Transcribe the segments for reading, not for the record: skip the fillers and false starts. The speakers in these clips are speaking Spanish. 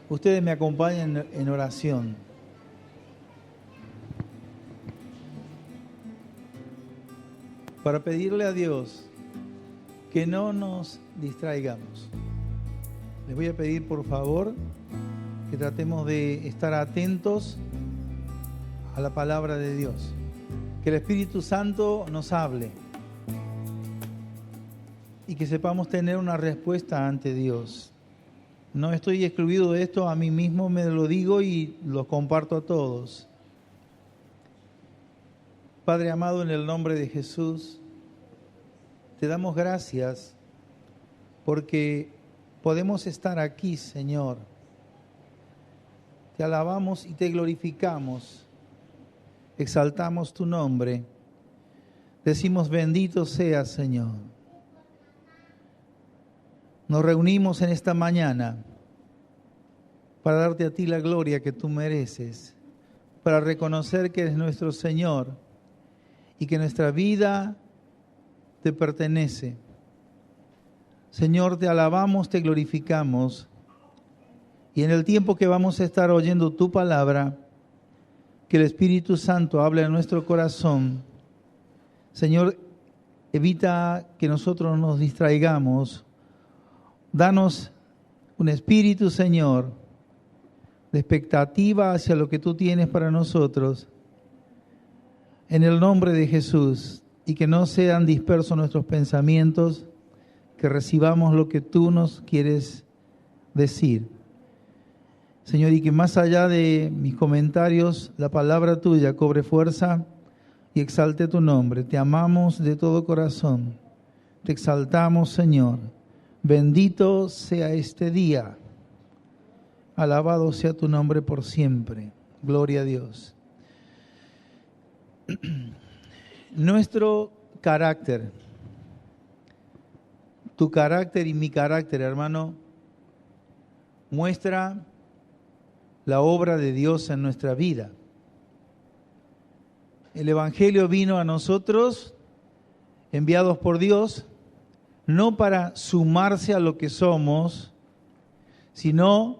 Ustedes me acompañan en oración. Para pedirle a Dios que no nos distraigamos. Les voy a pedir, por favor, que tratemos de estar atentos a la palabra de Dios. Que el Espíritu Santo nos hable y que sepamos tener una respuesta ante Dios. No estoy excluido de esto, a mí mismo me lo digo y lo comparto a todos. Padre amado, en el nombre de Jesús, te damos gracias porque podemos estar aquí, Señor. Te alabamos y te glorificamos, exaltamos tu nombre, decimos bendito seas, Señor. Nos reunimos en esta mañana para darte a ti la gloria que tú mereces, para reconocer que eres nuestro Señor y que nuestra vida te pertenece. Señor, te alabamos, te glorificamos y en el tiempo que vamos a estar oyendo tu palabra, que el Espíritu Santo hable en nuestro corazón. Señor, evita que nosotros nos distraigamos. Danos un espíritu, Señor, de expectativa hacia lo que tú tienes para nosotros. En el nombre de Jesús, y que no sean dispersos nuestros pensamientos, que recibamos lo que tú nos quieres decir. Señor, y que más allá de mis comentarios, la palabra tuya cobre fuerza y exalte tu nombre. Te amamos de todo corazón. Te exaltamos, Señor. Bendito sea este día. Alabado sea tu nombre por siempre. Gloria a Dios. Nuestro carácter, tu carácter y mi carácter, hermano, muestra la obra de Dios en nuestra vida. El Evangelio vino a nosotros, enviados por Dios, no para sumarse a lo que somos, sino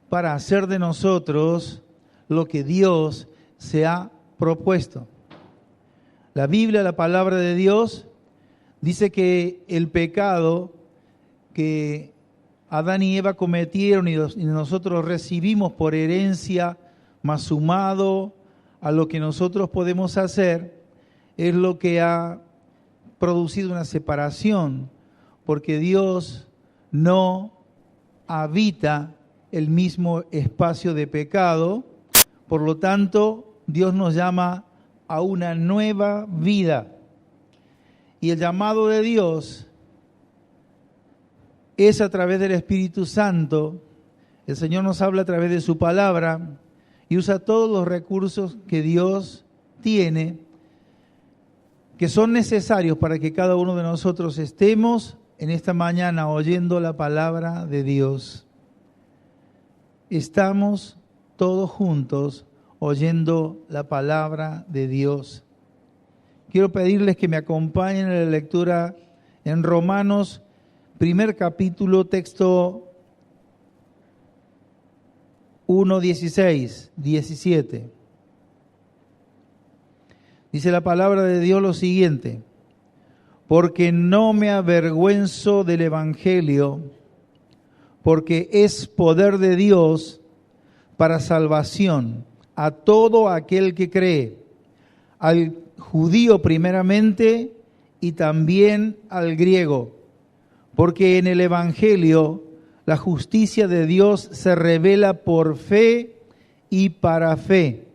para hacer de nosotros lo que Dios se ha propuesto. La Biblia, la palabra de Dios, dice que el pecado que Adán y Eva cometieron y nosotros recibimos por herencia, más sumado a lo que nosotros podemos hacer, es lo que ha producido una separación, porque Dios no habita el mismo espacio de pecado, por lo tanto, Dios nos llama a una nueva vida. Y el llamado de Dios es a través del Espíritu Santo. El Señor nos habla a través de su palabra y usa todos los recursos que Dios tiene, que son necesarios para que cada uno de nosotros estemos en esta mañana oyendo la palabra de Dios. Estamos todos juntos oyendo la palabra de Dios. Quiero pedirles que me acompañen en la lectura en Romanos, primer capítulo, texto 1, 16, 17. Dice la palabra de Dios lo siguiente: porque no me avergüenzo del Evangelio, porque es poder de Dios para salvación a todo aquel que cree, al judío primeramente y también al griego, porque en el Evangelio la justicia de Dios se revela por fe y para fe,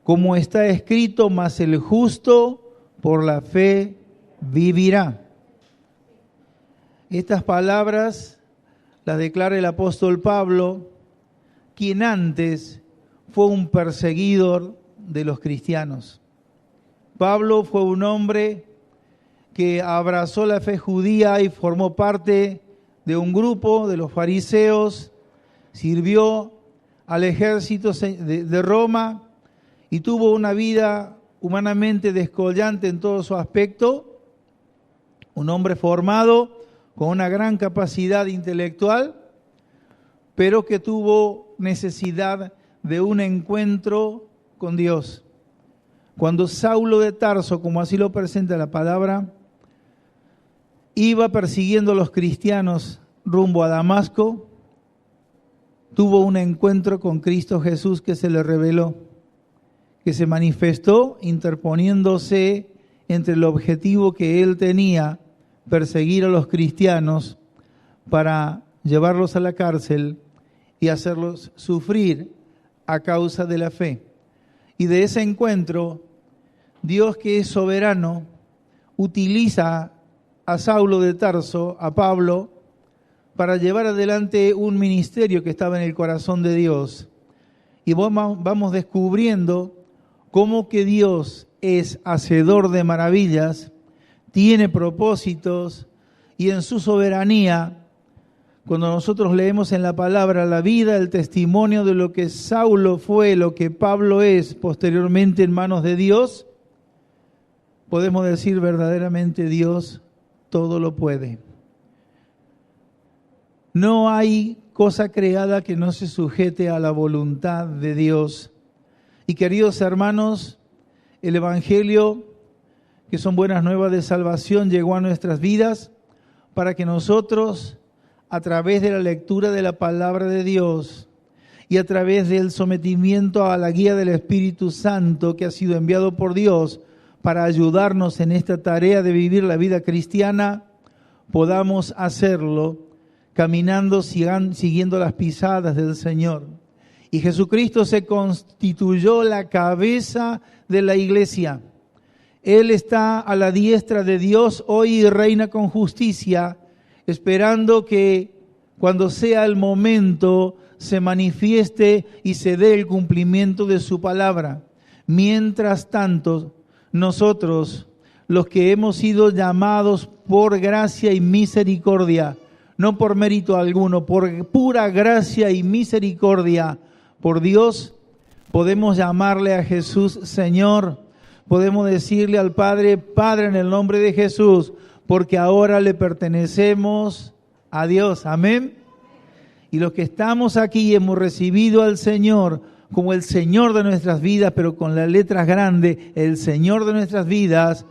como está escrito, mas el justo por la fe vivirá. Estas palabras las declara el apóstol Pablo, quien antes fue un perseguidor de los cristianos. Pablo fue un hombre que abrazó la fe judía y formó parte de un grupo de los fariseos, sirvió al ejército de Roma y tuvo una vida humanamente descollante en todo su aspecto, un hombre formado con una gran capacidad intelectual, pero que tuvo necesidad de un encuentro con Dios. Cuando Saulo de Tarso, como así lo presenta la palabra, iba persiguiendo a los cristianos rumbo a Damasco, tuvo un encuentro con Cristo Jesús que se le reveló, que se manifestó interponiéndose entre el objetivo que él tenía, perseguir a los cristianos para llevarlos a la cárcel y hacerlos sufrir a causa de la fe. Y de ese encuentro, Dios, que es soberano, utiliza a Saulo de Tarso, a Pablo, para llevar adelante un ministerio que estaba en el corazón de Dios. Y vamos descubriendo cómo que Dios es hacedor de maravillas, tiene propósitos, y en su soberanía, cuando nosotros leemos en la palabra la vida, el testimonio de lo que Saulo fue, lo que Pablo es posteriormente en manos de Dios, podemos decir verdaderamente Dios todo lo puede. No hay cosa creada que no se sujete a la voluntad de Dios. Y queridos hermanos, el Evangelio, que son buenas nuevas de salvación, llegó a nuestras vidas para que nosotros, a través de la lectura de la palabra de Dios y a través del sometimiento a la guía del Espíritu Santo que ha sido enviado por Dios para ayudarnos en esta tarea de vivir la vida cristiana, podamos hacerlo caminando, siguiendo las pisadas del Señor. Y Jesucristo se constituyó la cabeza de la iglesia. Él está a la diestra de Dios hoy y reina con justicia, esperando que cuando sea el momento se manifieste y se dé el cumplimiento de su palabra. Mientras tanto, nosotros, los que hemos sido llamados por gracia y misericordia, no por mérito alguno, por pura gracia y misericordia, por Dios, podemos llamarle a Jesús Señor. Podemos decirle al Padre, Padre en el nombre de Jesús, porque ahora le pertenecemos a Dios. Amén. Y los que estamos aquí hemos recibido al Señor como el Señor de nuestras vidas, pero con las letras grandes, el Señor de nuestras vidas,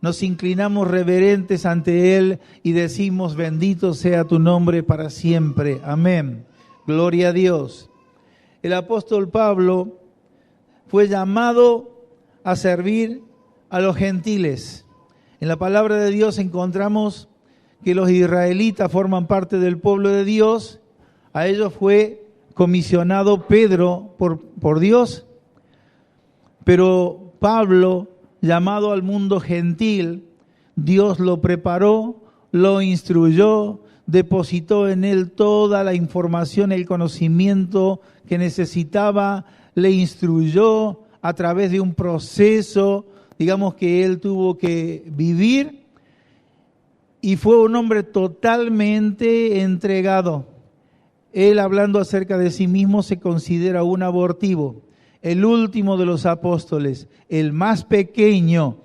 nos inclinamos reverentes ante Él y decimos, bendito sea tu nombre para siempre. Amén. Gloria a Dios. El apóstol Pablo fue llamado a servir a los gentiles. En la palabra de Dios encontramos que los israelitas forman parte del pueblo de Dios. A ellos fue comisionado Pedro por Dios, pero Pablo, llamado al mundo gentil, Dios lo preparó, lo instruyó, depositó en él toda la información, el conocimiento que necesitaba, le instruyó a través de un proceso, digamos, que él tuvo que vivir, y fue un hombre totalmente entregado. Él, hablando acerca de sí mismo, se considera un abortivo, el último de los apóstoles, el más pequeño,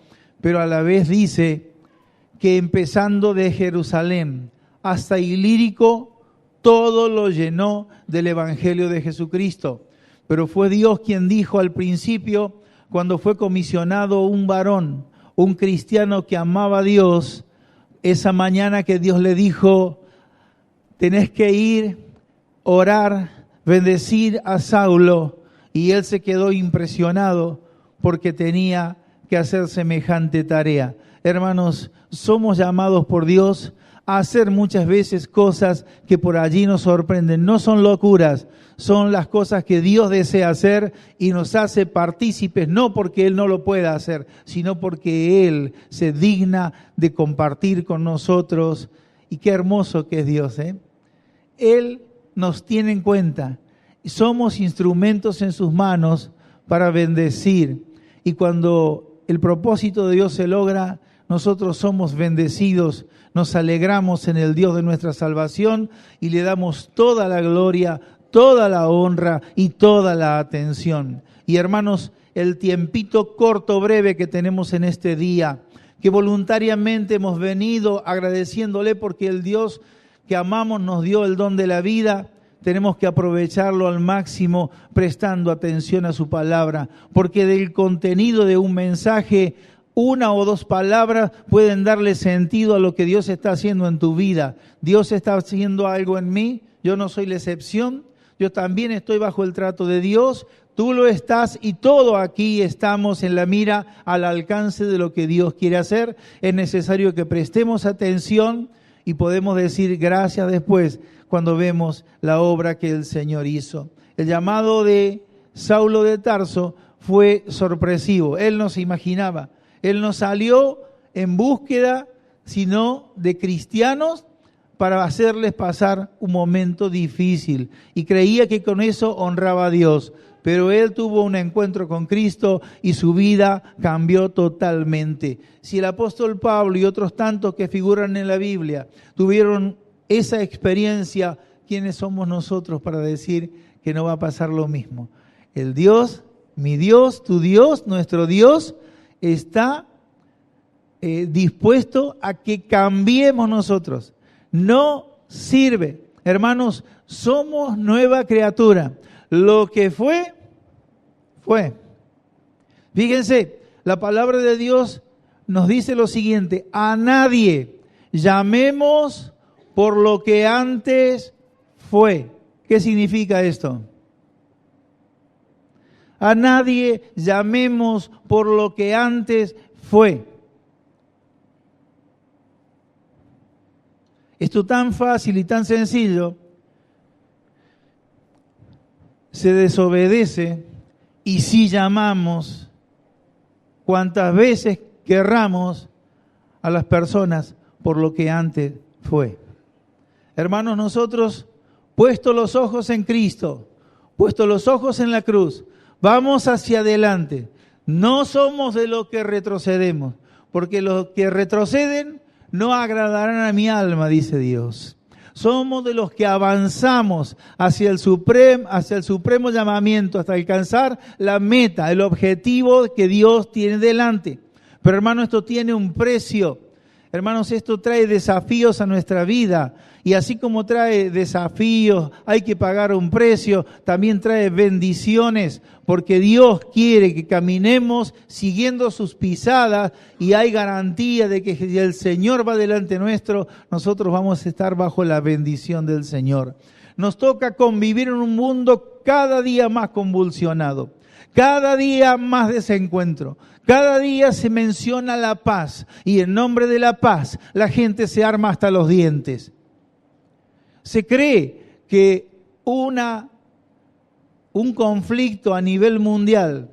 pero a la vez dice que empezando de Jerusalén hasta Ilírico, todo lo llenó del Evangelio de Jesucristo. Pero fue Dios quien dijo al principio, cuando fue comisionado un varón, un cristiano que amaba a Dios, esa mañana que Dios le dijo, tenés que ir, orar, bendecir a Saulo, y él se quedó impresionado porque tenía que hacer semejante tarea. Hermanos, somos llamados por Dios a hacer muchas veces cosas que por allí nos sorprenden. No son locuras, son las cosas que Dios desea hacer y nos hace partícipes, no porque Él no lo pueda hacer, sino porque Él se digna de compartir con nosotros. Y qué hermoso que es Dios, ¿eh? Él nos tiene en cuenta. Somos instrumentos en sus manos para bendecir. Y cuando el propósito de Dios se logra, nosotros somos bendecidos, nos alegramos en el Dios de nuestra salvación y le damos toda la gloria, toda la honra y toda la atención. Y hermanos, el tiempito corto, breve que tenemos en este día, que voluntariamente hemos venido agradeciéndole porque el Dios que amamos nos dio el don de la vida, tenemos que aprovecharlo al máximo prestando atención a su palabra, porque del contenido de un mensaje, una o dos palabras pueden darle sentido a lo que Dios está haciendo en tu vida. Dios está haciendo algo en mí, yo no soy la excepción, yo también estoy bajo el trato de Dios, tú lo estás y todo aquí estamos en la mira al alcance de lo que Dios quiere hacer. Es necesario que prestemos atención y podemos decir gracias después cuando vemos la obra que el Señor hizo. El llamado de Saulo de Tarso fue sorpresivo, él no se imaginaba. Él no salió en búsqueda, sino de cristianos para hacerles pasar un momento difícil. Y creía que con eso honraba a Dios. Pero él tuvo un encuentro con Cristo y su vida cambió totalmente. Si el apóstol Pablo y otros tantos que figuran en la Biblia tuvieron esa experiencia, ¿quiénes somos nosotros para decir que no va a pasar lo mismo? El Dios, mi Dios, tu Dios, nuestro Dios, está dispuesto a que cambiemos nosotros. No sirve. Hermanos, somos nueva criatura. Lo que fue, fue. Fíjense, la palabra de Dios nos dice lo siguiente: a nadie llamemos por lo que antes fue. ¿Qué significa esto? A nadie llamemos por lo que antes fue. Esto tan fácil y tan sencillo se desobedece y si llamamos cuantas veces querramos a las personas por lo que antes fue. Hermanos, nosotros, puestos los ojos en Cristo, puestos los ojos en la cruz, vamos hacia adelante. No somos de los que retrocedemos, porque los que retroceden no agradarán a mi alma, dice Dios. Somos de los que avanzamos hacia el supremo llamamiento, hasta alcanzar la meta, el objetivo que Dios tiene delante. Pero hermanos, esto tiene un precio. Hermanos, esto trae desafíos a nuestra vida. Y así como trae desafíos, hay que pagar un precio, también trae bendiciones, porque Dios quiere que caminemos siguiendo sus pisadas y hay garantía de que si el Señor va delante nuestro, nosotros vamos a estar bajo la bendición del Señor. Nos toca convivir en un mundo cada día más convulsionado, cada día más desencuentro. Cada día se menciona la paz y en nombre de la paz la gente se arma hasta los dientes. Se cree que un conflicto a nivel mundial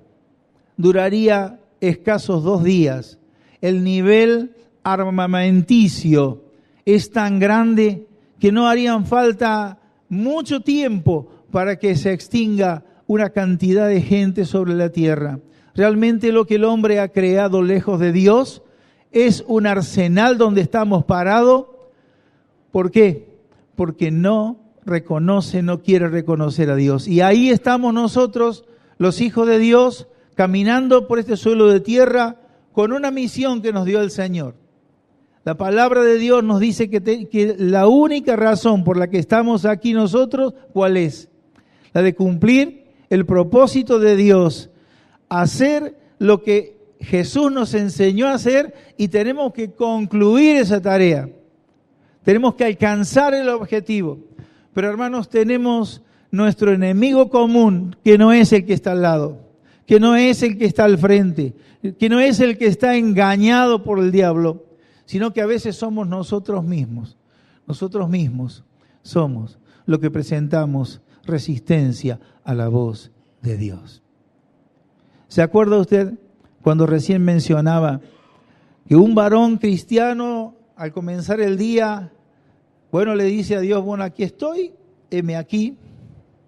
duraría escasos 2 días. El nivel armamenticio es tan grande que no harían falta mucho tiempo para que se extinga una cantidad de gente sobre la tierra. Realmente lo que el hombre ha creado lejos de Dios es un arsenal donde estamos parados. ¿Por qué? Porque no quiere reconocer a Dios. Y ahí estamos nosotros, los hijos de Dios, caminando por este suelo de tierra con una misión que nos dio el Señor. La palabra de Dios nos dice que la única razón por la que estamos aquí nosotros, ¿cuál es? La de cumplir el propósito de Dios, hacer lo que Jesús nos enseñó a hacer y tenemos que concluir esa tarea. Tenemos que alcanzar el objetivo. Pero hermanos, tenemos nuestro enemigo común, que no es el que está al lado, que no es el que está al frente, que no es el que está engañado por el diablo, sino que a veces somos nosotros mismos. Nosotros mismos somos lo que presentamos resistencia a la voz de Dios. ¿Se acuerda usted cuando recién mencionaba que un varón cristiano al comenzar el día, bueno, le dice a Dios, bueno, aquí estoy, heme aquí,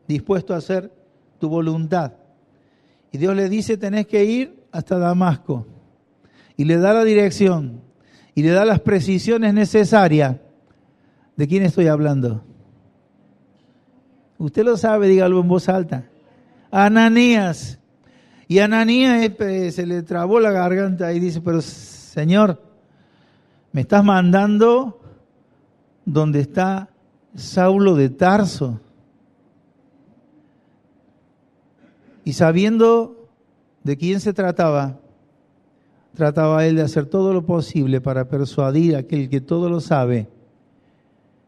dispuesto a hacer tu voluntad. Y Dios le dice, tenés que ir hasta Damasco. Y le da la dirección, y le da las precisiones necesarias. ¿De quién estoy hablando? Usted lo sabe, dígalo en voz alta. Ananías. Y Ananías se le trabó la garganta y dice, pero Señor, me estás mandando donde está Saulo de Tarso. Y sabiendo de quién se trataba él de hacer todo lo posible para persuadir a aquel que todo lo sabe,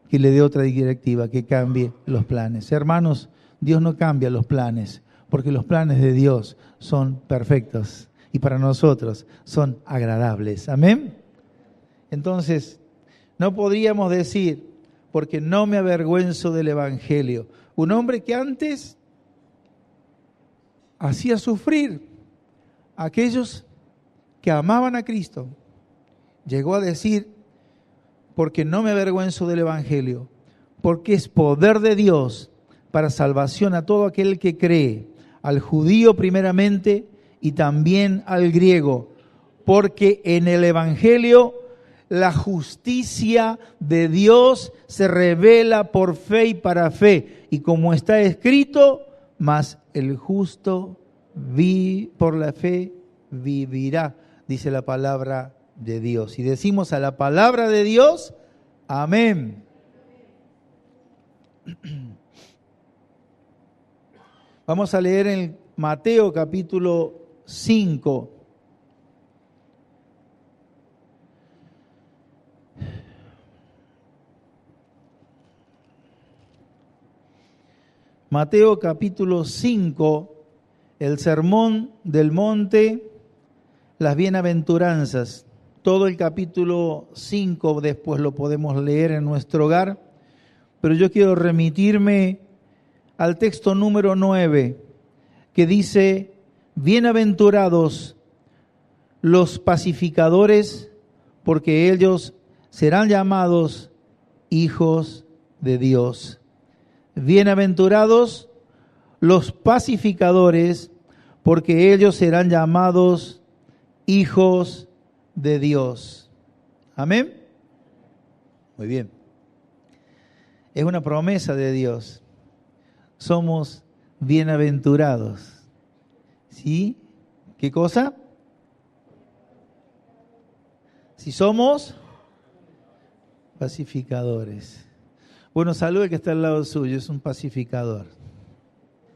que le dé otra directiva, que cambie los planes. Hermanos, Dios no cambia los planes, porque los planes de Dios son perfectos y para nosotros son agradables. Amén. Entonces, no podríamos decir, porque no me avergüenzo del Evangelio. Un hombre que antes hacía sufrir a aquellos que amaban a Cristo, llegó a decir, porque no me avergüenzo del Evangelio, porque es poder de Dios para salvación a todo aquel que cree, al judío primeramente y también al griego, porque en el Evangelio la justicia de Dios se revela por fe y para fe, y como está escrito, mas el justo por la fe vivirá, dice la palabra de Dios. Y decimos a la palabra de Dios, amén. Vamos a leer en Mateo capítulo 5. Mateo capítulo 5, el sermón del monte, las bienaventuranzas. Todo el capítulo 5 después lo podemos leer en nuestro hogar, pero yo quiero remitirme al texto número 9, que dice, bienaventurados los pacificadores, porque ellos serán llamados hijos de Dios. Bienaventurados los pacificadores, porque ellos serán llamados hijos de Dios. Amén. Muy bien. Es una promesa de Dios. Somos bienaventurados. ¿Sí? ¿Qué cosa? Si somos pacificadores. Bueno, salude al que está al lado suyo, es un pacificador.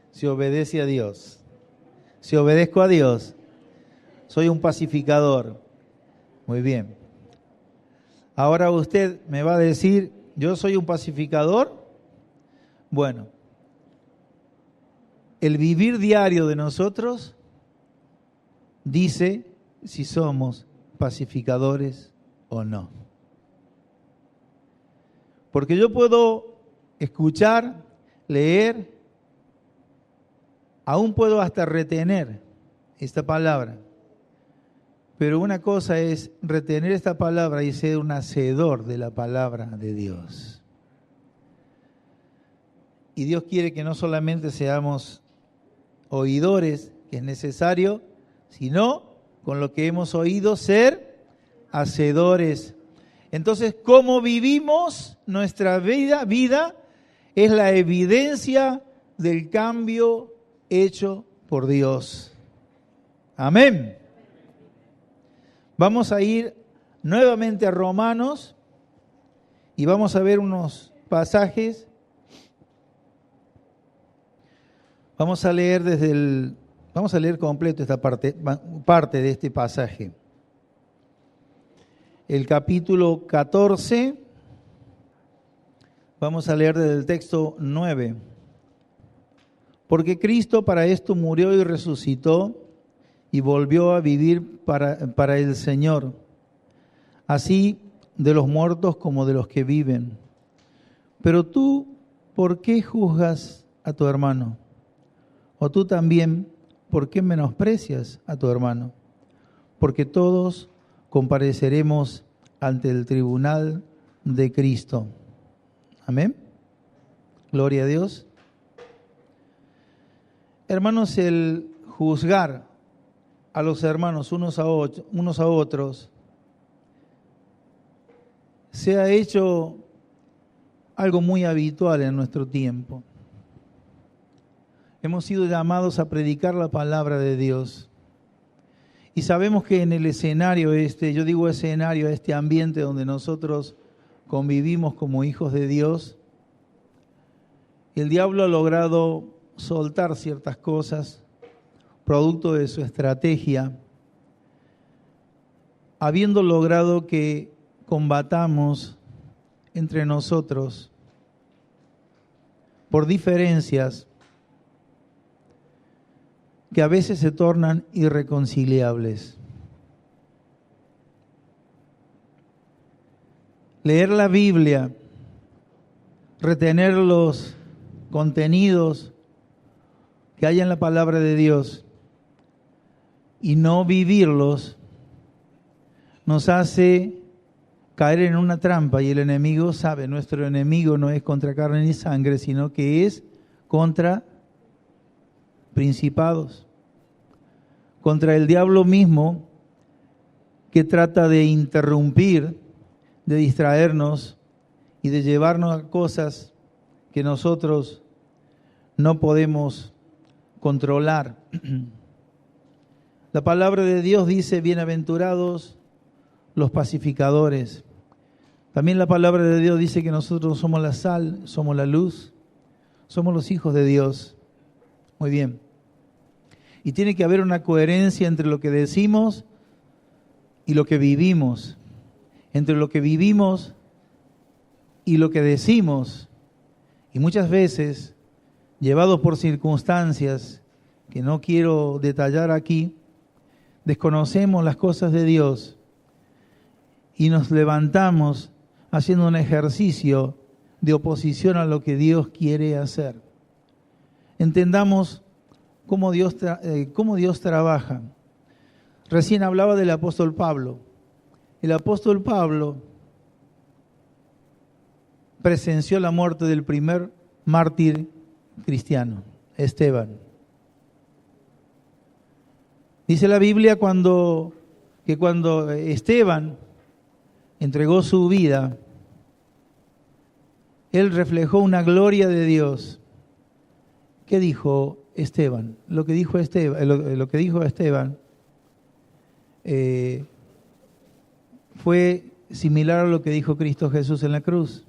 Si obedece a Dios. Si obedezco a Dios, soy un pacificador. Muy bien. Ahora usted me va a decir, ¿yo soy un pacificador? Bueno, el vivir diario de nosotros dice si somos pacificadores o no. Porque yo puedo escuchar, leer, aún puedo hasta retener esta palabra. Pero una cosa es retener esta palabra y ser un hacedor de la palabra de Dios. Y Dios quiere que no solamente seamos oidores, que es necesario, sino con lo que hemos oído ser hacedores. Entonces, ¿cómo vivimos nuestra vida? Es la evidencia del cambio hecho por Dios. Amén. Vamos a ir nuevamente a Romanos y vamos a ver unos pasajes. Vamos a leer completo esta parte de este pasaje. El capítulo 14, vamos a leer desde el texto 9. Porque Cristo para esto murió y resucitó y volvió a vivir para el Señor, así de los muertos como de los que viven. Pero tú, ¿por qué juzgas a tu hermano? O tú también, ¿por qué menosprecias a tu hermano? Porque todos compareceremos ante el tribunal de Cristo. Amén. Gloria a Dios. Hermanos, el juzgar a los hermanos unos a otros se ha hecho algo muy habitual en nuestro tiempo. Hemos sido llamados a predicar la palabra de Dios. Y sabemos que en el escenario yo digo escenario, este ambiente donde nosotros convivimos como hijos de Dios, el diablo ha logrado soltar ciertas cosas producto de su estrategia, habiendo logrado que combatamos entre nosotros por diferencias que a veces se tornan irreconciliables. Leer la Biblia, retener los contenidos que hay en la palabra de Dios y no vivirlos, nos hace caer en una trampa, y el enemigo sabe, nuestro enemigo no es contra carne ni sangre, sino que es contra principados, contra el diablo mismo, que trata de interrumpir, de distraernos y de llevarnos a cosas que nosotros no podemos controlar. La palabra de Dios dice: bienaventurados los pacificadores. También la palabra de Dios dice que nosotros somos la sal, somos la luz, somos los hijos de Dios. Muy bien. Y tiene que haber una coherencia entre lo que decimos y lo que vivimos. Entre lo que vivimos y lo que decimos. Y muchas veces, llevados por circunstancias que no quiero detallar aquí, desconocemos las cosas de Dios y nos levantamos haciendo un ejercicio de oposición a lo que Dios quiere hacer. Entendamos cómo Dios trabaja. Recién hablaba del apóstol Pablo. El apóstol Pablo presenció la muerte del primer mártir cristiano, Esteban. Dice la Biblia que cuando Esteban entregó su vida, él reflejó una gloria de Dios. ¿Qué dijo Esteban? Lo que dijo Esteban fue similar a lo que dijo Cristo Jesús en la cruz.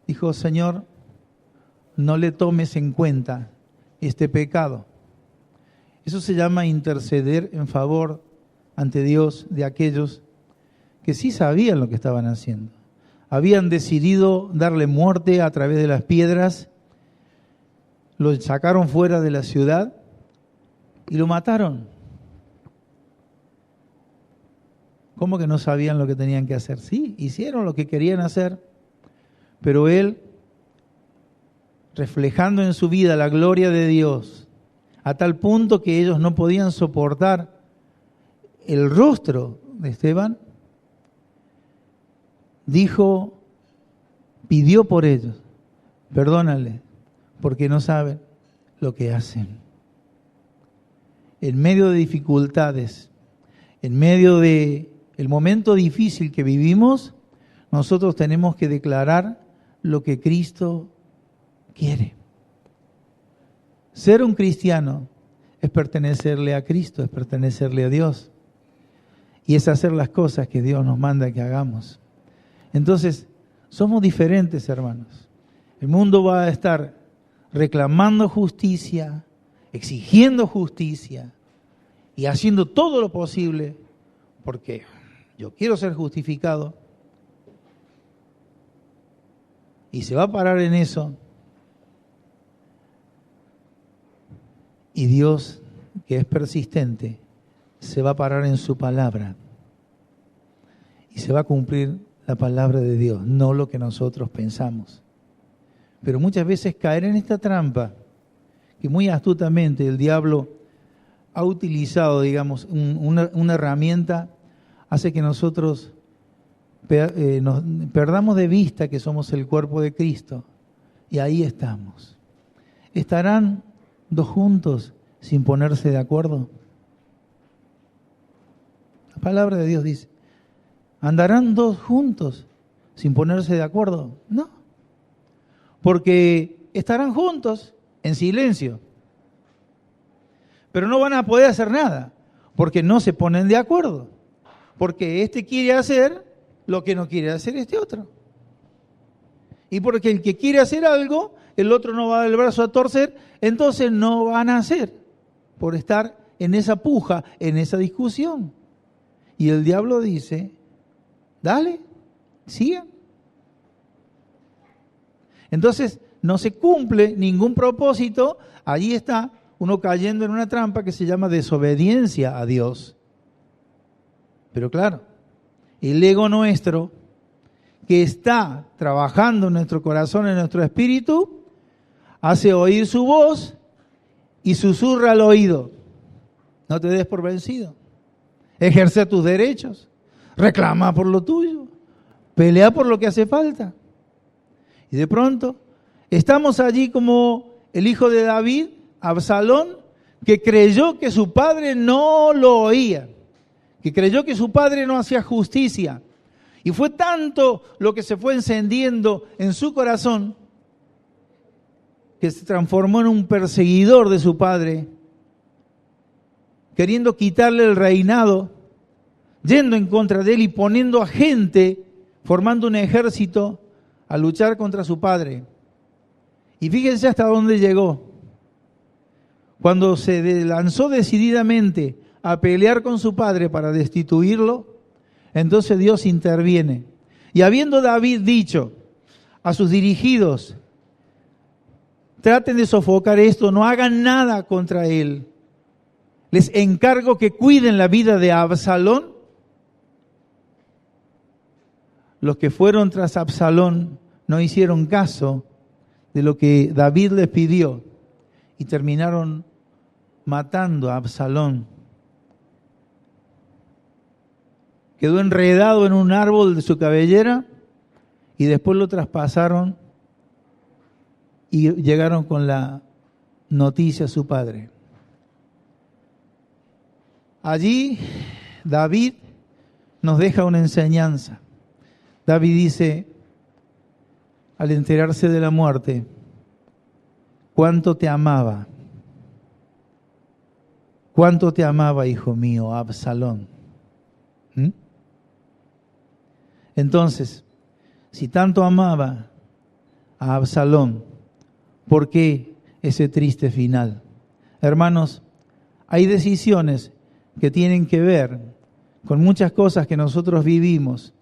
Dijo: Señor, no le tomes en cuenta este pecado. Eso se llama interceder en favor ante Dios de aquellos que sí sabían lo que estaban haciendo. Habían decidido darle muerte a través de las piedras, lo sacaron fuera de la ciudad y lo mataron. ¿Cómo que no sabían lo que tenían que hacer? Sí, hicieron lo que querían hacer, pero él, reflejando en su vida la gloria de Dios, a tal punto que ellos no podían soportar el rostro de Esteban, pidió por ellos: perdónale, porque no saben lo que hacen. En medio de dificultades, en medio de el momento difícil que vivimos, nosotros tenemos que declarar lo que Cristo quiere. Ser un cristiano es pertenecerle a Cristo, es pertenecerle a Dios. Y es hacer las cosas que Dios nos manda que hagamos. Entonces, somos diferentes, hermanos. El mundo va a estar reclamando justicia, exigiendo justicia y haciendo todo lo posible porque yo quiero ser justificado. Y se va a parar en eso. Y Dios, que es persistente, se va a parar en su palabra. Y se va a cumplir la palabra de Dios, no lo que nosotros pensamos. Pero muchas veces caer en esta trampa, que muy astutamente el diablo ha utilizado, digamos, una herramienta, hace que nosotros nos perdamos de vista que somos el cuerpo de Cristo. Y ahí estamos. ¿Estarán dos juntos sin ponerse de acuerdo? La palabra de Dios dice: ¿andarán dos juntos sin ponerse de acuerdo? No. Porque estarán juntos en silencio. Pero no van a poder hacer nada, porque no se ponen de acuerdo. Porque este quiere hacer lo que no quiere hacer este otro. Y porque el que quiere hacer algo, el otro no va a dar el brazo a torcer, entonces no van a hacer. por estar en esa puja, en esa discusión. Y el diablo dice, dale, sigan. Entonces no se cumple ningún propósito, allí está uno cayendo en una trampa que se llama desobediencia a Dios. Pero claro, el ego nuestro, que está trabajando en nuestro corazón, en nuestro espíritu, hace oír su voz y susurra al oído. No te des por vencido. Ejerce tus derechos. Reclama por lo tuyo. Pelea por lo que hace falta. Y de pronto estamos allí como el hijo de David, Absalón, que creyó que su padre no lo oía, que creyó que su padre no hacía justicia. Y fue tanto lo que se fue encendiendo en su corazón que se transformó en un perseguidor de su padre, queriendo quitarle el reinado, yendo en contra de él y poniendo a gente, formando un ejército a luchar contra su padre. Y fíjense hasta dónde llegó. Cuando se lanzó decididamente a pelear con su padre para destituirlo, entonces Dios interviene. Y habiendo David dicho a sus dirigidos, traten de sofocar esto, no hagan nada contra él. Les encargo que cuiden la vida de Absalón. Los que fueron tras Absalón no hicieron caso de lo que David les pidió y terminaron matando a Absalón. Quedó enredado en un árbol de su cabellera y después lo traspasaron y llegaron con la noticia a su padre. Allí David nos deja una enseñanza. David dice, al enterarse de la muerte, cuánto te amaba, hijo mío, Absalón. Entonces, si tanto amaba a Absalón, ¿por qué ese triste final? Hermanos, hay decisiones que tienen que ver con muchas cosas que nosotros vivimos,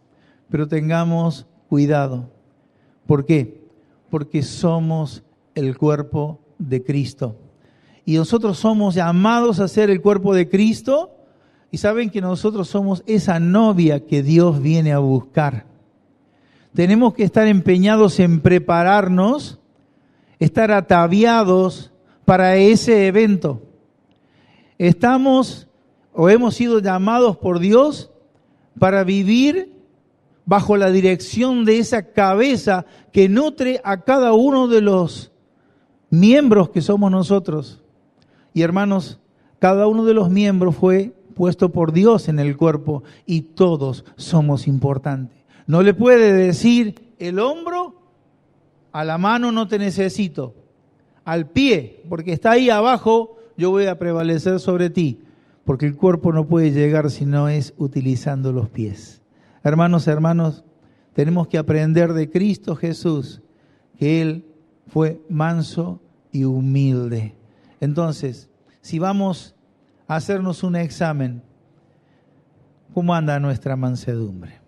pero tengamos cuidado. ¿Por qué? Porque somos el cuerpo de Cristo. Y nosotros somos llamados a ser el cuerpo de Cristo. Y saben que nosotros somos esa novia que Dios viene a buscar. Tenemos que estar empeñados en prepararnos, estar ataviados para ese evento. Estamos o hemos sido llamados por Dios para vivir bajo la dirección de esa cabeza que nutre a cada uno de los miembros que somos nosotros. Y hermanos, cada uno de los miembros fue puesto por Dios en el cuerpo y todos somos importantes. No le puede decir el hombro, a la mano no te necesito, al pie, porque está ahí abajo, yo voy a prevalecer sobre ti, porque el cuerpo no puede llegar si no es utilizando los pies. Hermanos, tenemos que aprender de Cristo Jesús, que Él fue manso y humilde. Entonces, si vamos a hacernos un examen, ¿cómo anda nuestra mansedumbre?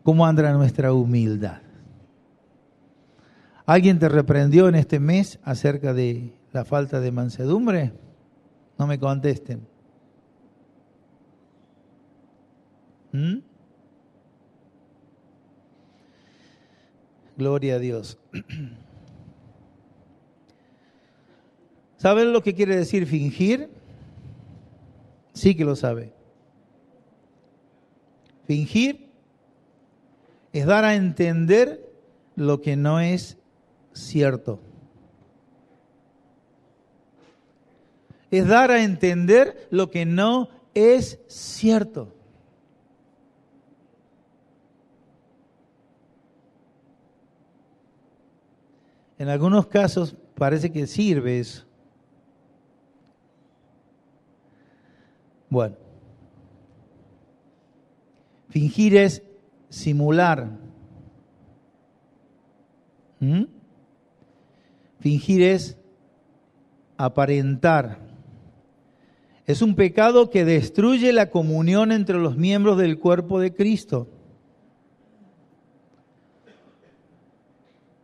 ¿Cómo anda nuestra humildad? ¿Alguien te reprendió en este mes acerca de la falta de mansedumbre? No me contesten. Gloria a Dios. ¿Saben lo que quiere decir fingir? Sí que lo sabe. Fingir es dar a entender lo que no es cierto. Es dar a entender lo que no es cierto. En algunos casos parece que sirve eso. Bueno, fingir es simular. Fingir es aparentar. Es un pecado que destruye la comunión entre los miembros del cuerpo de Cristo.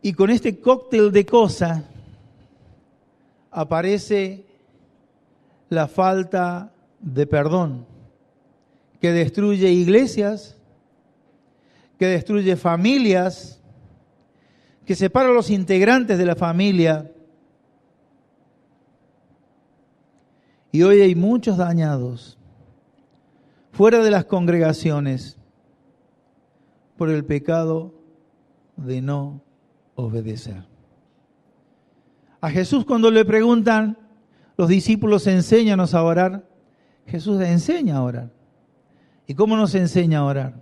Y con este cóctel de cosas aparece la falta de perdón, que destruye iglesias, que destruye familias, que separa a los integrantes de la familia. Y hoy hay muchos dañados fuera de las congregaciones por el pecado de no obedecer. A Jesús, cuando le preguntan, los discípulos, enséñanos a orar, Jesús enseña a orar. ¿Y cómo nos enseña a orar?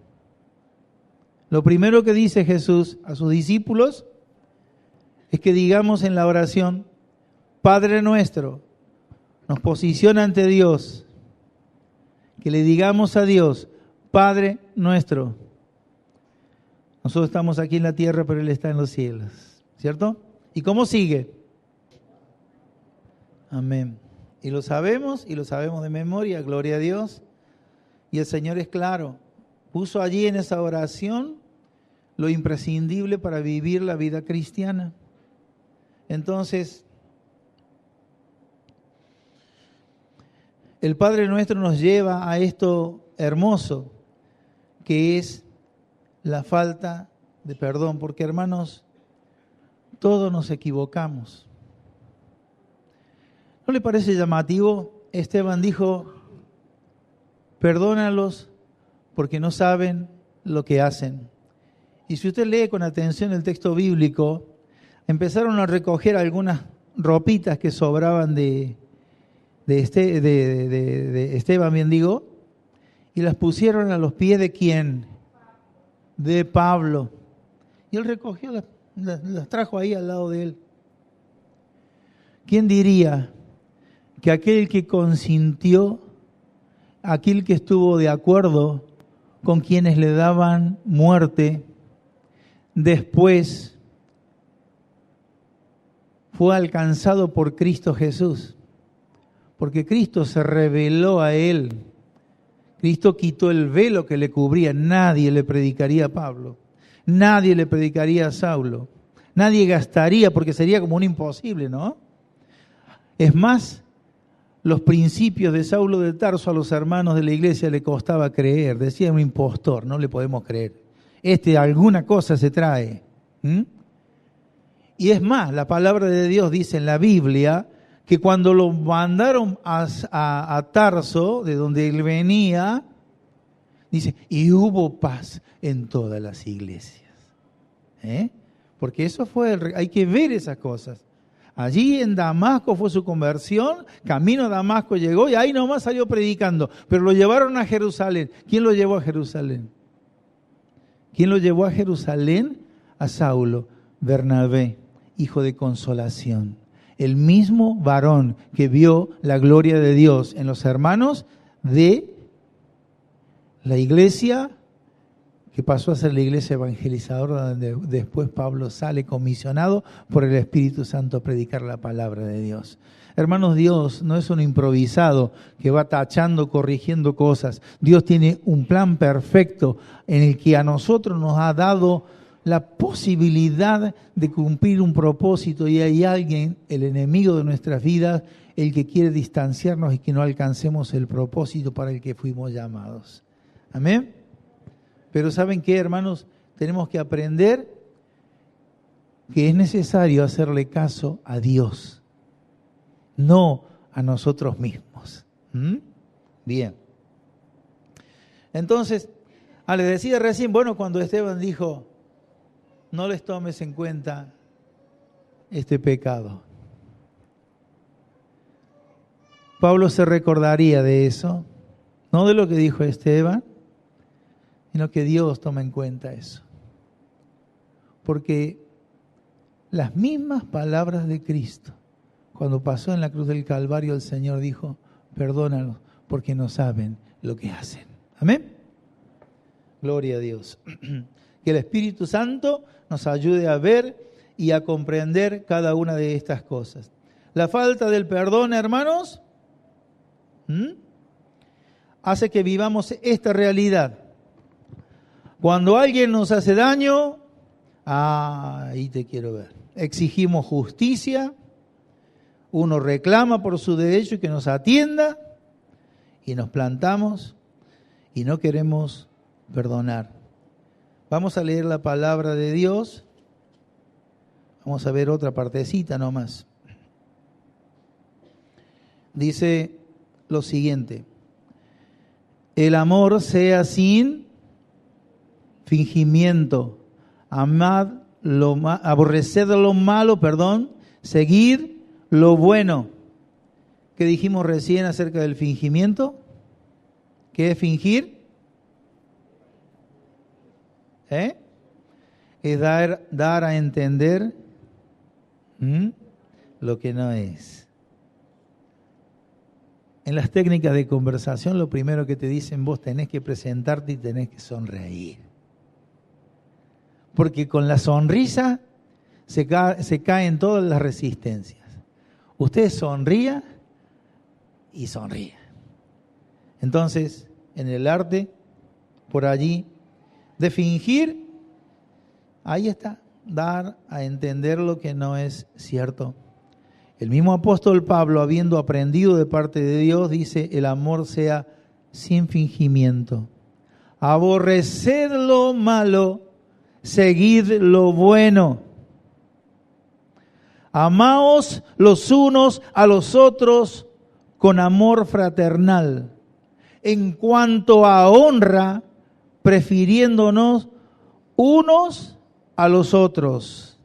Lo primero que dice Jesús a sus discípulos es que digamos en la oración, Padre nuestro, nos posiciona ante Dios, que le digamos a Dios, Padre nuestro. Nosotros estamos aquí en la tierra, pero Él está en los cielos, ¿cierto? ¿Y cómo sigue? Amén. Y lo sabemos de memoria, gloria a Dios. Y el Señor es claro, puso allí en esa oración lo imprescindible para vivir la vida cristiana. Entonces, el Padre Nuestro nos lleva a esto hermoso, que es la falta de perdón, porque hermanos, todos nos equivocamos. ¿No le parece llamativo? Esteban dijo, perdónalos porque no saben lo que hacen. Y si usted lee con atención el texto bíblico, empezaron a recoger algunas ropitas que sobraban de Esteban, bien digo, y las pusieron a los pies de ¿quién? De Pablo. Y él recogió, las trajo ahí al lado de él. ¿Quién diría que aquel que consintió, aquel que estuvo de acuerdo con quienes le daban muerte, después fue alcanzado por Cristo Jesús? Porque Cristo se reveló a él. Cristo quitó el velo que le cubría. Nadie le predicaría a Pablo. Nadie le predicaría a Saulo. Nadie gastaría, porque sería como un imposible, ¿no? Es más, los principios de Saulo de Tarso a los hermanos de la iglesia le costaba creer. Decía un impostor, no le podemos creer. Alguna cosa se trae. Y es más, la palabra de Dios dice en la Biblia que cuando lo mandaron a Tarso, de donde él venía, dice, y hubo paz en todas las iglesias. Porque eso hay que ver esas cosas. Allí en Damasco fue su conversión, camino a Damasco llegó y ahí nomás salió predicando, pero lo llevaron a Jerusalén. ¿Quién lo llevó a Jerusalén? ¿Quién lo llevó a Jerusalén? A Saulo, Bernabé, hijo de consolación. El mismo varón que vio la gloria de Dios en los hermanos de la iglesia, que pasó a ser la iglesia evangelizadora, donde después Pablo sale comisionado por el Espíritu Santo a predicar la palabra de Dios. Hermanos, Dios no es un improvisado que va tachando, corrigiendo cosas. Dios tiene un plan perfecto en el que a nosotros nos ha dado la posibilidad de cumplir un propósito, y hay alguien, el enemigo de nuestras vidas, el que quiere distanciarnos y que no alcancemos el propósito para el que fuimos llamados. Amén. Pero ¿saben qué, hermanos? Tenemos que aprender que es necesario hacerle caso a Dios, no a nosotros mismos. Bien. Entonces, le decía recién, bueno, cuando Esteban dijo, no les tomes en cuenta este pecado. Pablo se recordaría de eso, no de lo que dijo Esteban, sino que Dios toma en cuenta eso. Porque las mismas palabras de Cristo, cuando pasó en la cruz del Calvario, el Señor dijo, perdónalos porque no saben lo que hacen. Amén. Gloria a Dios. Que el Espíritu Santo nos ayude a ver y a comprender cada una de estas cosas. La falta del perdón, hermanos, hace que vivamos esta realidad. Cuando alguien nos hace daño, ahí te quiero ver. Exigimos justicia, uno reclama por su derecho y que nos atienda, y nos plantamos y no queremos perdonar. Vamos a leer la palabra de Dios. Vamos a ver otra partecita nomás. Dice lo siguiente: el amor sea sin fingimiento, aborreced lo malo, seguid lo bueno. ¿Qué dijimos recién acerca del fingimiento? ¿Qué es fingir? Es dar a entender lo que no es. En las técnicas de conversación, lo primero que te dicen, vos tenés que presentarte y tenés que sonreír. Porque con la sonrisa se caen todas las resistencias. Usted sonría y sonría. Entonces, en el arte, por allí, de fingir, ahí está, dar a entender lo que no es cierto. El mismo apóstol Pablo, habiendo aprendido de parte de Dios, dice, el amor sea sin fingimiento. Aborreced lo malo, seguid lo bueno. Amaos los unos a los otros con amor fraternal. En cuanto a honra, prefiriéndonos unos a los otros.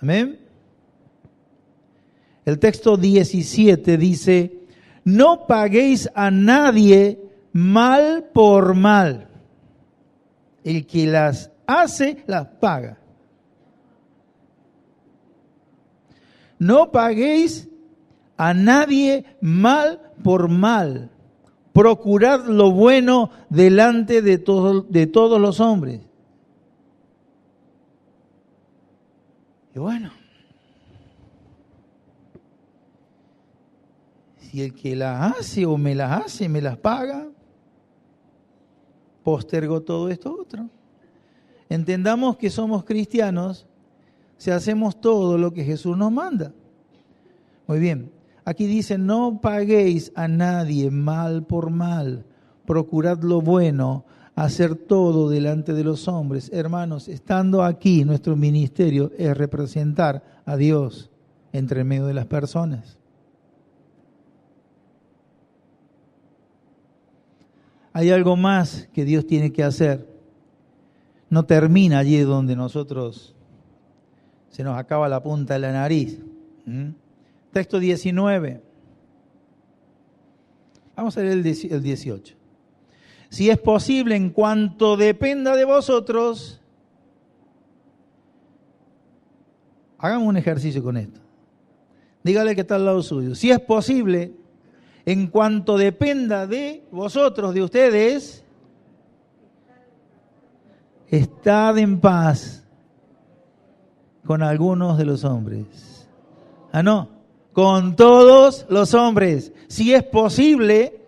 Amén. El texto 17 dice, no paguéis a nadie mal por mal. El que las hace, las paga. No paguéis a nadie mal por mal. Procurad lo bueno delante de todos los hombres. Y bueno, si el que las hace o me las hace, me las paga, postergo todo esto otro. Entendamos que somos cristianos si hacemos todo lo que Jesús nos manda. Muy bien, aquí dice, no paguéis a nadie mal por mal, procurad lo bueno, hacer todo delante de los hombres. Hermanos, estando aquí, nuestro ministerio es representar a Dios entre medio de las personas. Hay algo más que Dios tiene que hacer. No termina allí donde nosotros se nos acaba la punta de la nariz. Texto 19. Vamos a leer el 18. Si es posible, en cuanto dependa de vosotros, hagamos un ejercicio con esto. Dígale que está al lado suyo. Si es posible, en cuanto dependa de vosotros, de ustedes, estad en paz con algunos de los hombres. No, con todos los hombres. Si es posible,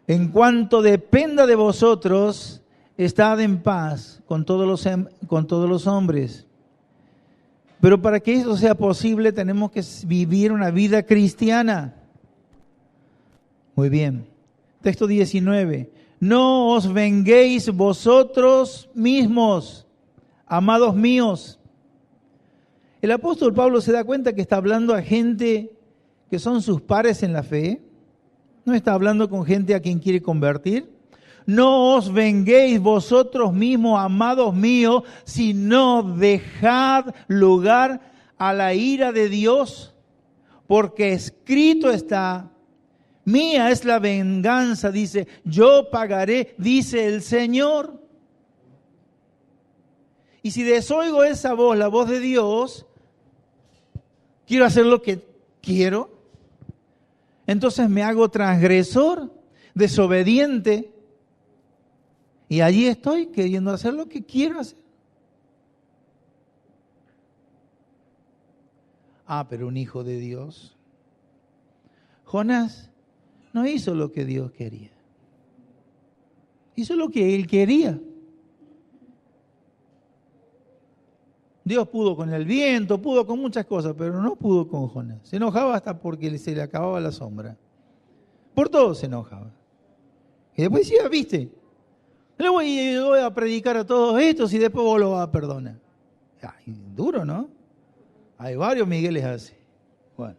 en cuanto dependa de vosotros, estad en paz con todos los hombres. Pero para que eso sea posible tenemos que vivir una vida cristiana. Muy bien. Texto 19. No os venguéis vosotros mismos, amados míos. El apóstol Pablo se da cuenta que está hablando a gente que son sus pares en la fe. No está hablando con gente a quien quiere convertir. No os venguéis vosotros mismos, amados míos, sino dejad lugar a la ira de Dios, porque escrito está, mía es la venganza, dice, yo pagaré, dice el Señor. Y si desoigo esa voz, la voz de Dios, quiero hacer lo que quiero, entonces me hago transgresor, desobediente, y allí estoy queriendo hacer lo que quiero hacer. pero un hijo de Dios. Jonás no hizo lo que Dios quería. Hizo lo que él quería. Dios pudo con el viento, pudo con muchas cosas, pero no pudo con Jonás. Se enojaba hasta porque se le acababa la sombra. Por todo se enojaba. Y después decía, viste, le voy a predicar a todos estos y después vos lo vas a perdonar. Ay, duro, ¿no? Hay varios Migueles así. Bueno.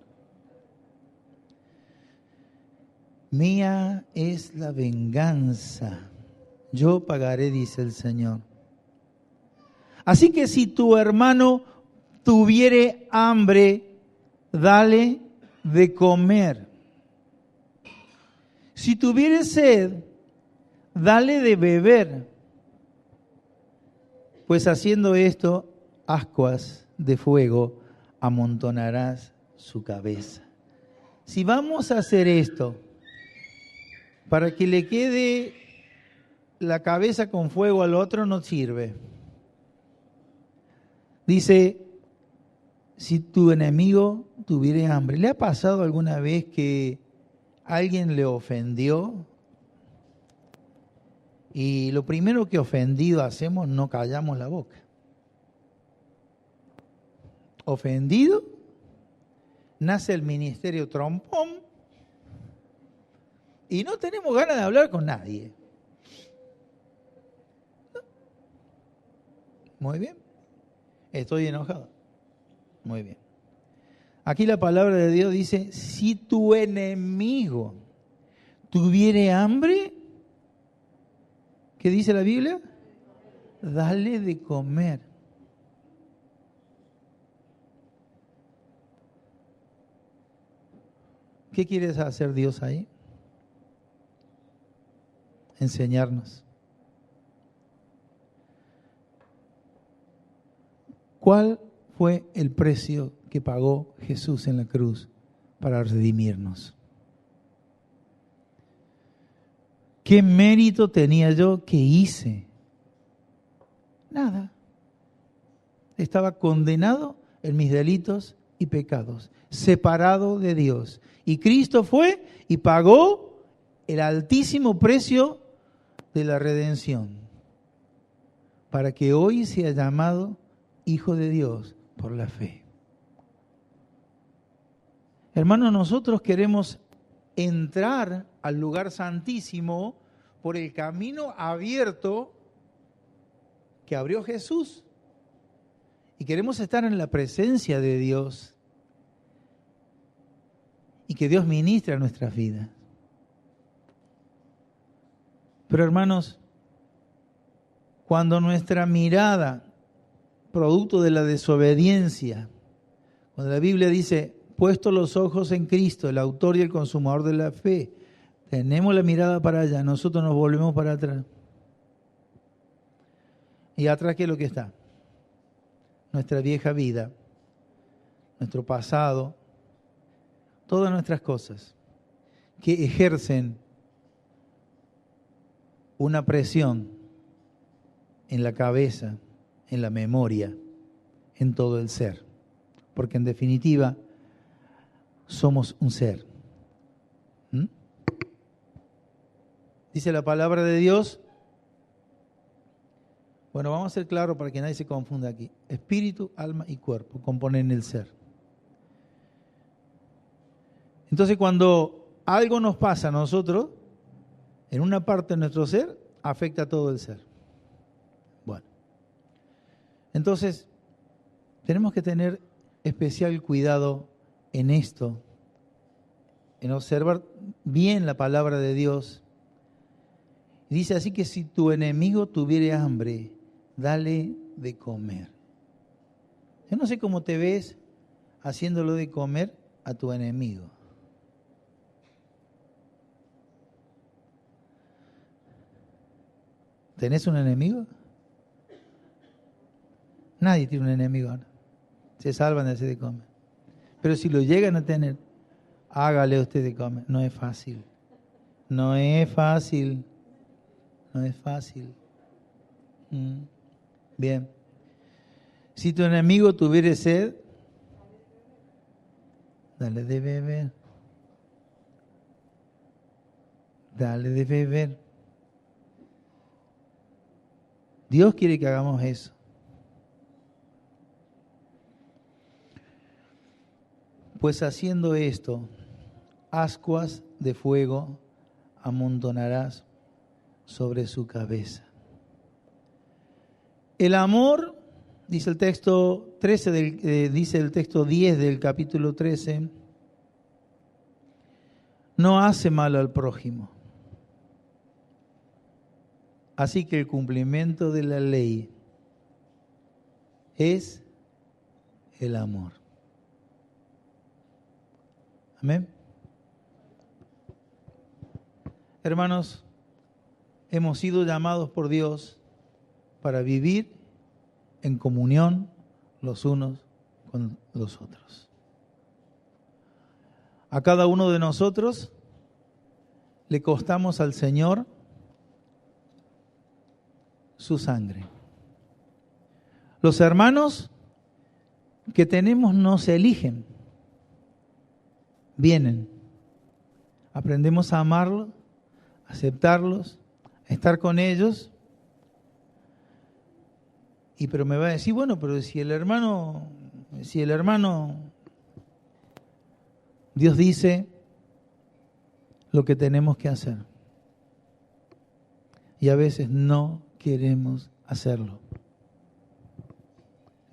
Mía es la venganza. Yo pagaré, dice el Señor. Así que si tu hermano tuviere hambre, dale de comer. Si tuviere sed, dale de beber. Pues haciendo esto, ascuas de fuego amontonarás su cabeza. Si vamos a hacer esto, para que le quede la cabeza con fuego al otro, no sirve. Dice, si tu enemigo tuviere hambre. ¿Le ha pasado alguna vez que alguien le ofendió? Y lo primero que ofendido hacemos, no callamos la boca. Ofendido, nace el ministerio trompón y no tenemos ganas de hablar con nadie. Muy bien. Estoy enojado. Muy bien. Aquí la palabra de Dios dice, si tu enemigo tuviere hambre, ¿qué dice la Biblia? Dale de comer. ¿Qué quieres hacer Dios ahí? Enseñarnos. ¿Cuál fue el precio que pagó Jesús en la cruz para redimirnos? ¿Qué mérito tenía yo que hice? Nada. Estaba condenado en mis delitos y pecados, separado de Dios. Y Cristo fue y pagó el altísimo precio de la redención, para que hoy sea llamado Hijo de Dios por la fe. Hermanos, nosotros queremos entrar al lugar santísimo por el camino abierto que abrió Jesús. Y queremos estar en la presencia de Dios y que Dios ministre a nuestras vidas. Pero hermanos, cuando nuestra mirada, producto de la desobediencia, cuando la Biblia dice, puesto los ojos en Cristo, el autor y el consumador de la fe, tenemos la mirada para allá, nosotros nos volvemos para atrás. ¿Y atrás qué es lo que está? Nuestra vieja vida, nuestro pasado, todas nuestras cosas que ejercen una presión en la cabeza, en la memoria, en todo el ser. Porque en definitiva, somos un ser. Dice la palabra de Dios. Bueno, vamos a ser claros para que nadie se confunda aquí. Espíritu, alma y cuerpo componen el ser. Entonces, cuando algo nos pasa a nosotros, en una parte de nuestro ser, afecta a todo el ser. Bueno. Entonces, tenemos que tener especial cuidado en esto, en observar bien la palabra de Dios. Dice así que si tu enemigo tuviere hambre, dale de comer. Yo no sé cómo te ves haciéndolo de comer a tu enemigo. ¿Tenés un enemigo? Nadie tiene un enemigo ahora. Se salvan de hacer de comer. Pero si lo llegan a tener, hágale usted de comer. No es fácil. No es fácil. No es fácil. Bien. Si tu enemigo tuviere sed, Dale de beber. Dale de beber. Dios quiere que hagamos eso. Pues haciendo esto, ascuas de fuego amontonarás sobre su cabeza. El amor, dice el texto 13 dice el texto 10 del capítulo 13, no hace mal al prójimo. Así que el cumplimiento de la ley es el amor. Amén. Hermanos, hemos sido llamados por Dios para vivir en comunión los unos con los otros. A cada uno de nosotros le costamos al Señor su sangre. Los hermanos que tenemos no se eligen, vienen. Aprendemos a amarlos, a aceptarlos, a estar con ellos. Pero me va a decir, bueno, pero si el hermano, Dios dice lo que tenemos que hacer. Y a veces no queremos hacerlo.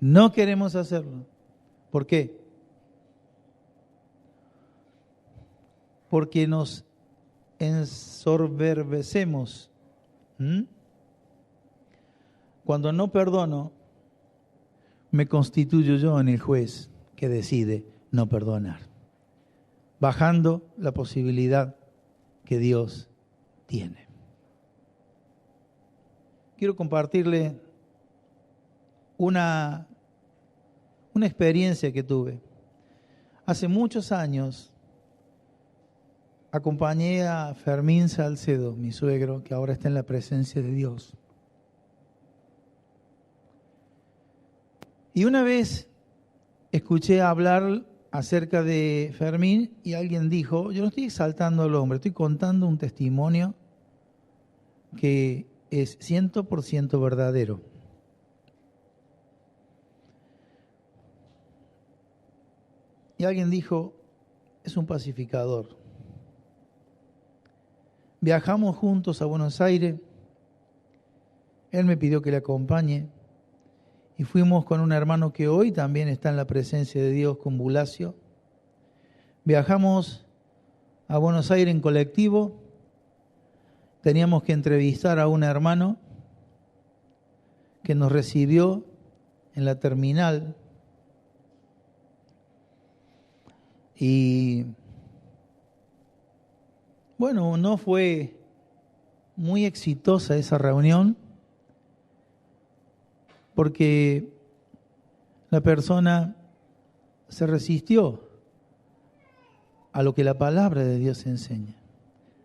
No queremos hacerlo. ¿Por qué? Porque nos ensoberbecemos. Cuando no perdono, me constituyo yo en el juez que decide no perdonar, bajando la posibilidad que Dios tiene. Quiero compartirle una experiencia que tuve. Hace muchos años acompañé a Fermín Salcedo, mi suegro, que ahora está en la presencia de Dios. Y una vez escuché hablar acerca de Fermín y alguien dijo, yo no estoy exaltando al hombre, estoy contando un testimonio que es 100% verdadero. Y alguien dijo, es un pacificador. Viajamos juntos a Buenos Aires, él me pidió que le acompañe y fuimos con un hermano que hoy también está en la presencia de Dios, con Bulacio. Viajamos a Buenos Aires en colectivo, teníamos que entrevistar a un hermano que nos recibió en la terminal y bueno, no fue muy exitosa esa reunión porque la persona se resistió a lo que la palabra de Dios enseña.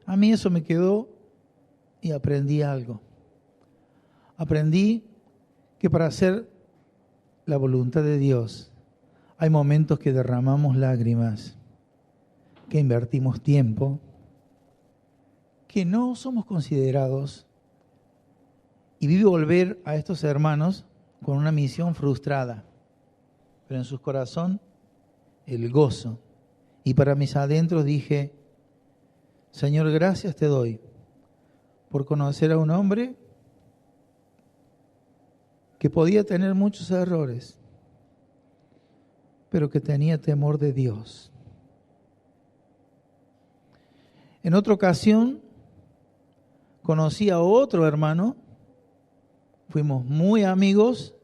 A mí eso me quedó y aprendí algo. Aprendí que para hacer la voluntad de Dios hay momentos que derramamos lágrimas, que invertimos tiempo, que no somos considerados. Y vi volver a estos hermanos con una misión frustrada, pero en su corazón el gozo. Y para mis adentros dije, Señor, gracias te doy por conocer a un hombre que podía tener muchos errores, pero que tenía temor de Dios. En otra ocasión conocí a otro hermano, fuimos muy amigos,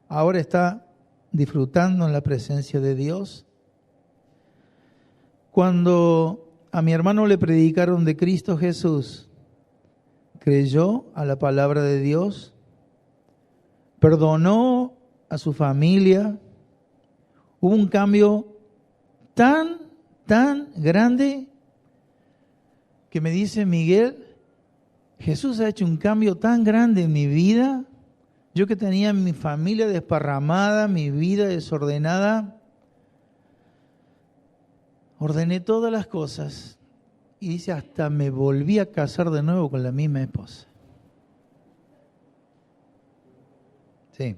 ahora está disfrutando en la presencia de Dios. Cuando a mi hermano le predicaron de Cristo Jesús, creyó a la palabra de Dios, perdonó a su familia. Hubo un cambio tan grande que me dice Miguel, Jesús ha hecho un cambio tan grande en mi vida. Yo que tenía mi familia desparramada, mi vida desordenada, ordené todas las cosas y dice, hasta me volví a casar de nuevo con la misma esposa. Sí.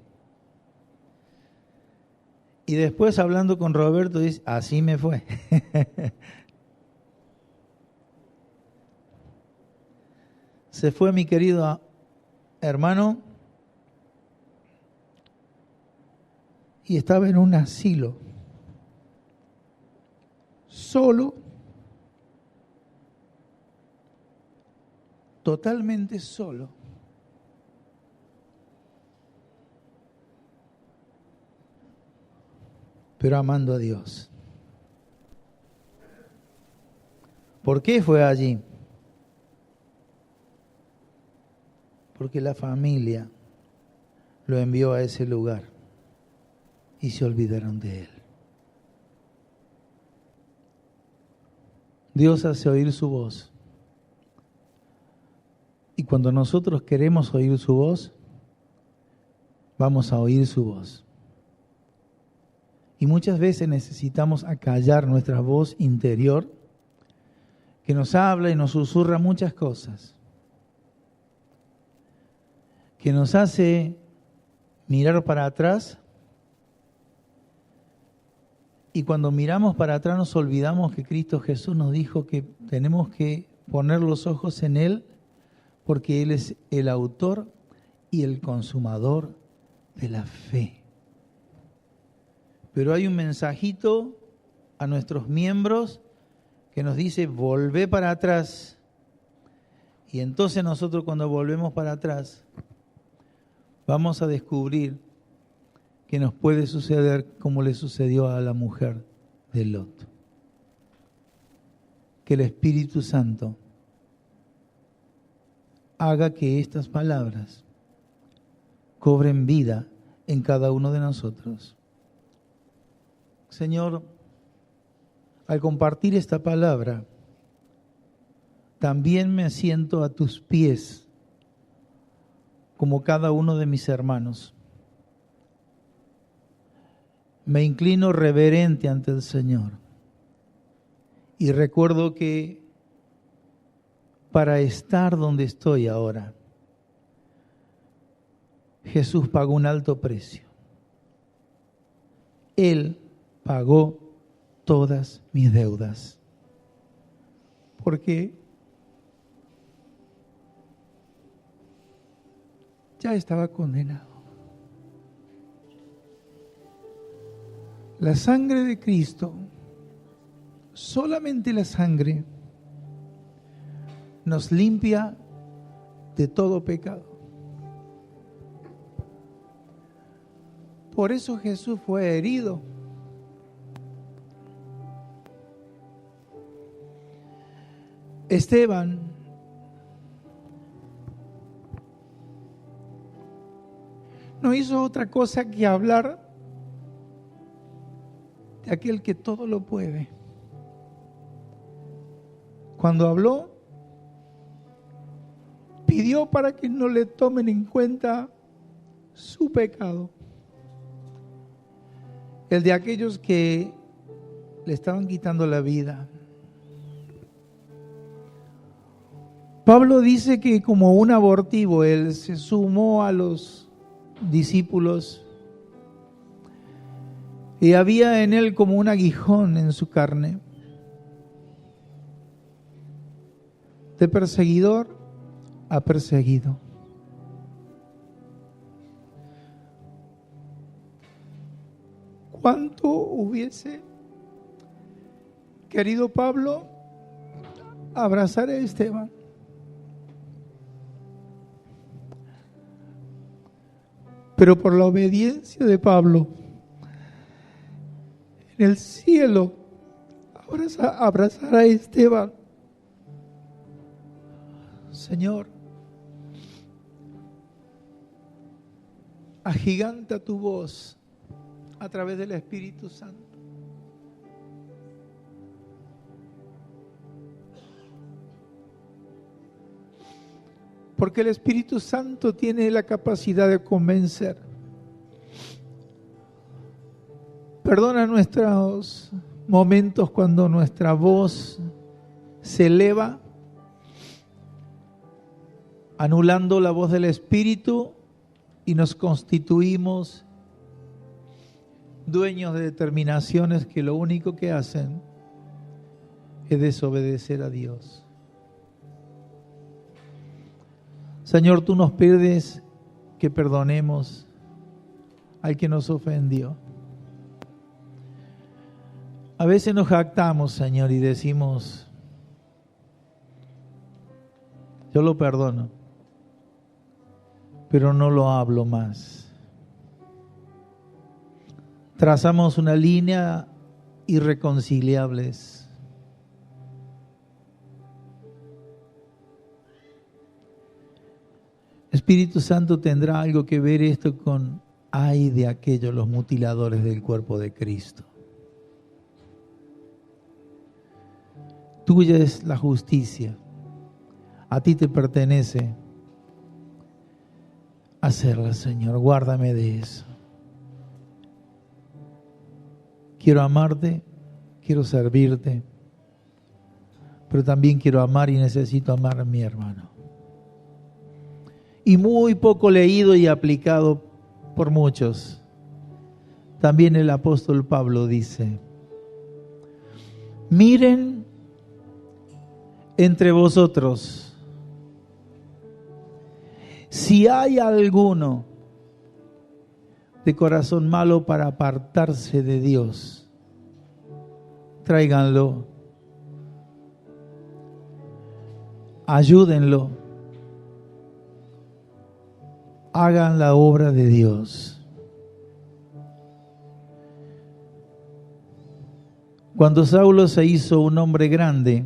Y después hablando con Roberto dice, así me fue. Se fue mi querido hermano y estaba en un asilo, solo, totalmente solo. Pero amando a Dios. ¿Por qué fue allí? Porque la familia lo envió a ese lugar y se olvidaron de él. Dios hace oír su voz. Y cuando nosotros queremos oír su voz, vamos a oír su voz. Y muchas veces necesitamos acallar nuestra voz interior que nos habla y nos susurra muchas cosas, que nos hace mirar para atrás, y cuando miramos para atrás nos olvidamos que Cristo Jesús nos dijo que tenemos que poner los ojos en Él porque Él es el autor y el consumador de la fe. Pero hay un mensajito a nuestros miembros que nos dice, volvé para atrás. Y entonces nosotros cuando volvemos para atrás, vamos a descubrir que nos puede suceder como le sucedió a la mujer de Lot. Que el Espíritu Santo haga que estas palabras cobren vida en cada uno de nosotros. Señor, al compartir esta palabra, también me siento a tus pies, como cada uno de mis hermanos. Me inclino reverente ante el Señor y recuerdo que para estar donde estoy ahora, Jesús pagó un alto precio. Él pagó todas mis deudas, porque ya estaba condenado. La sangre de Cristo, solamente la sangre, nos limpia de todo pecado. Por eso Jesús fue herido. Esteban no hizo otra cosa que hablar de aquel que todo lo puede. Cuando habló, pidió para que no le tomen en cuenta su pecado, el de aquellos que le estaban quitando la vida. Pablo dice que como un abortivo, él se sumó a los discípulos y había en él como un aguijón en su carne. De perseguidor a perseguido. ¿Cuánto hubiese querido Pablo abrazar a Esteban? Pero por la obediencia de Pablo, en el cielo, abrazar a Esteban. Señor, agiganta tu voz a través del Espíritu Santo. Porque el Espíritu Santo tiene la capacidad de convencer. Perdona nuestros momentos cuando nuestra voz se eleva, anulando la voz del Espíritu, y nos constituimos dueños de determinaciones que lo único que hacen es desobedecer a Dios. Señor, tú nos pides que perdonemos al que nos ofendió. A veces nos jactamos, Señor, y decimos, yo lo perdono, pero no lo hablo más. Trazamos una línea irreconciliables. Espíritu Santo, ¿tendrá algo que ver esto con ay de aquellos los mutiladores del cuerpo de Cristo? Tuya es la justicia, a ti te pertenece hacerla, Señor. Guárdame de eso. Quiero amarte, quiero servirte, pero también quiero amar y necesito amar a mi hermano. Y muy poco leído y aplicado por muchos. También el apóstol Pablo dice, miren entre vosotros si hay alguno de corazón malo para apartarse de Dios, tráiganlo, ayúdenlo, hagan la obra de Dios. Cuando Saulo se hizo un hombre grande,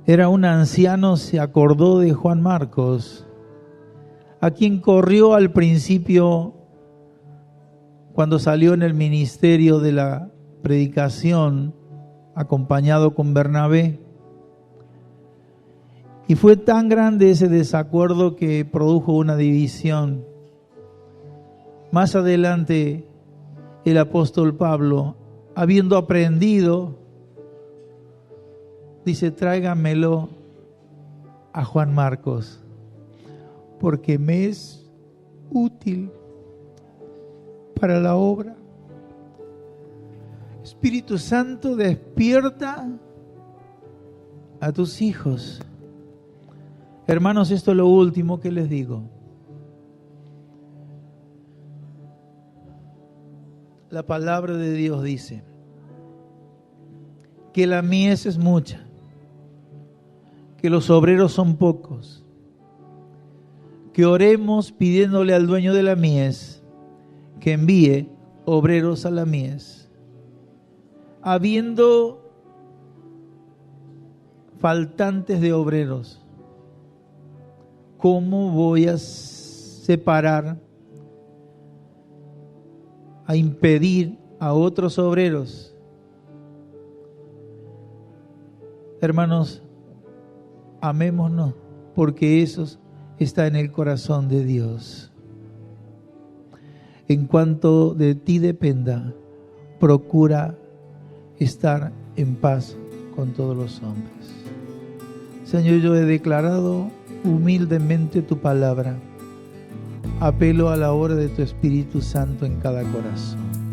era un anciano, se acordó de Juan Marcos, a quien corrió al principio cuando salió en el ministerio de la predicación, acompañado con Bernabé. Y fue tan grande ese desacuerdo que produjo una división. Más adelante, el apóstol Pablo, habiendo aprendido, dice, tráigamelo a Juan Marcos, porque me es útil para la obra. Espíritu Santo, despierta a tus hijos. Hermanos, esto es lo último que les digo. La palabra de Dios dice que la mies es mucha, que los obreros son pocos, que oremos pidiéndole al dueño de la mies que envíe obreros a la mies. Habiendo faltantes de obreros, ¿cómo voy a separar, a impedir a otros obreros? Hermanos, amémonos, porque eso está en el corazón de Dios. En cuanto de ti dependa, procura estar en paz con todos los hombres. Señor, yo he declarado humildemente tu palabra. Apelo a la obra de tu Espíritu Santo en cada corazón.